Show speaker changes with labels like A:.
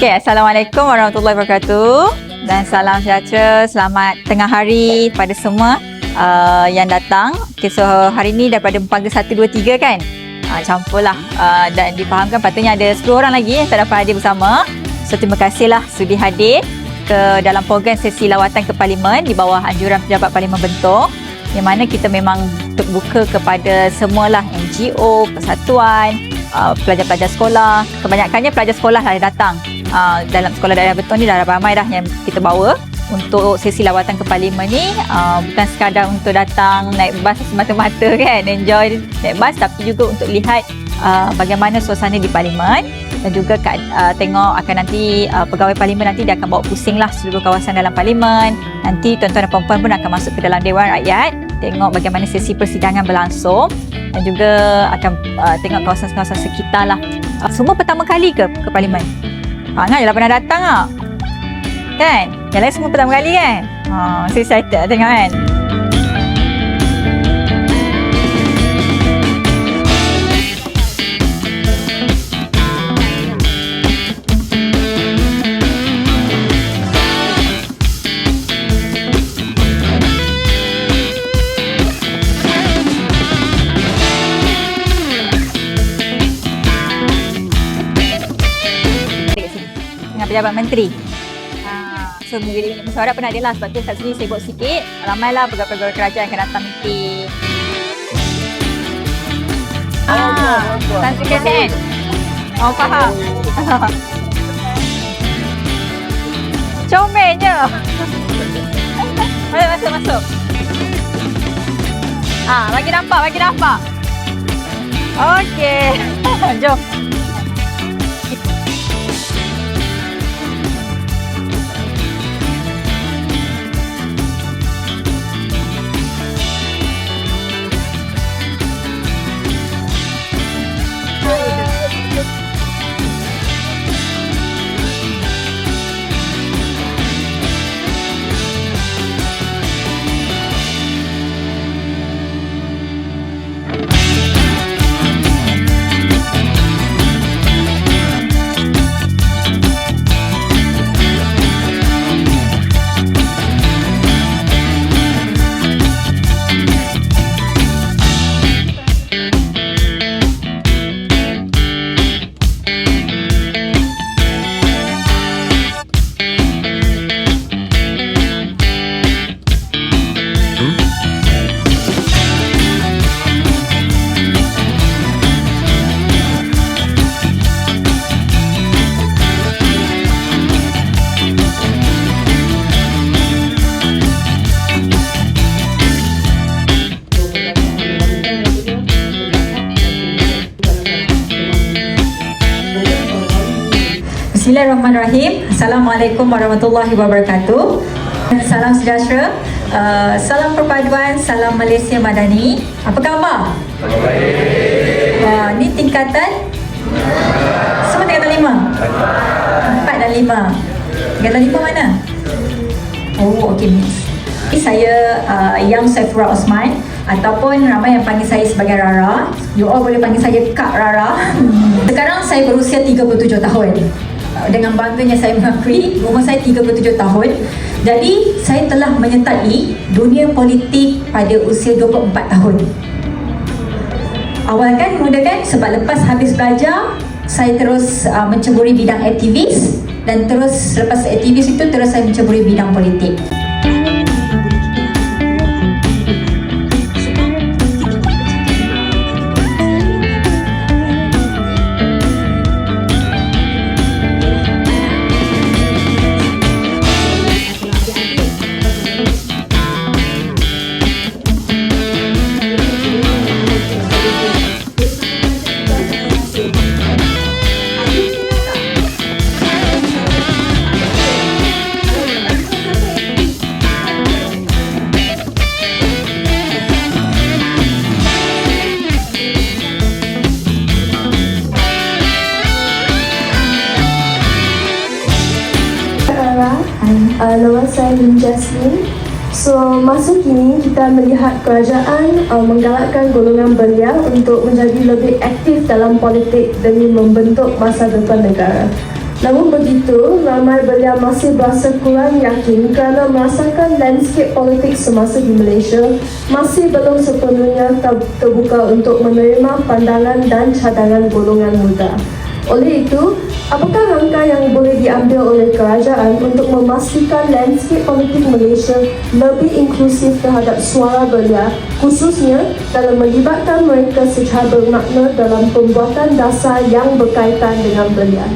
A: Okay, Assalamualaikum warahmatullahi wabarakatuh dan salam sejahtera, selamat tengah hari pada semua yang datang. Okay, so hari ni daripada Mempaga 1, 2, 3 kan? Campurlah dan difahamkan patutnya ada 10 orang lagi yang tak dapat hadir bersama. So terima kasihlah sudi hadir ke dalam program sesi lawatan ke Parlimen di bawah anjuran Pejabat Parlimen Bentong, yang mana kita memang terbuka kepada semualah NGO, persatuan, pelajar-pelajar sekolah. Kebanyakannya pelajar sekolah lah yang datang. Dalam sekolah daerah Bentong ni dah ramai dah yang kita bawa untuk sesi lawatan ke Parlimen ni. Bukan sekadar untuk datang naik bas semata-mata kan, enjoy naik bas, tapi juga untuk lihat bagaimana suasana di Parlimen dan juga tengok akan nanti pegawai Parlimen nanti dia akan bawa pusing lah seluruh kawasan dalam Parlimen. Nanti tuan-tuan dan puan-puan pun akan masuk ke dalam Dewan Rakyat, tengok bagaimana sesi persidangan berlangsung dan juga akan tengok kawasan-kawasan sekitar lah. Semua pertama kali ke Parlimen? Kan dah pernah datang tak? Kan? Yang lain semua pertama kali kan? Saya excited tengok kan? Pejabat Menteri. So mungkin mesyuarat pun ada lah, sebab tu kat sini saya buat sikit. Ramailah pegawai-pegawai kerajaan yang akan datang meeting. Tanti KTN. Faham. Comelnya. Masuk. Bagi nampak. Okey. Jom. Bismillahirrahmanirrahim. Assalamualaikum warahmatullahi wabarakatuh. Salam sejahtera, salam perpaduan, salam Malaysia Madani. Apa khabar? Ni tingkatan? Semua tingkatan 5? 4 dan 5. Tingkatan 5 mana? Okey, miss. Saya Yang Saifura Osman, ataupun ramai yang panggil saya sebagai Rara. You all boleh panggil saya Kak Rara. Sekarang saya berusia 37 tahun. Dengan bangganya saya mengakui umur saya 37 tahun. Jadi saya telah menyertai dunia politik pada usia 24 tahun. Awal kan muda kan, sebab lepas habis belajar saya terus menceburi bidang aktivis, dan terus lepas aktivis itu terus saya menceburi bidang politik.
B: Nama saya Lin Jasmine. So, masa kini kita melihat kerajaan menggalakkan golongan belia untuk menjadi lebih aktif dalam politik demi membentuk masa depan negara. Namun begitu, ramai belia masih berasa kurang yakin kerana merasakan landscape politik semasa di Malaysia masih belum sepenuhnya terbuka untuk menerima pandangan dan cadangan golongan muda. Oleh itu, apakah langkah yang boleh diambil oleh kerajaan untuk memastikan landscape politik Malaysia lebih inklusif terhadap suara belia, khususnya dalam melibatkan mereka secara bermakna dalam pembuatan dasar yang berkaitan dengan belia?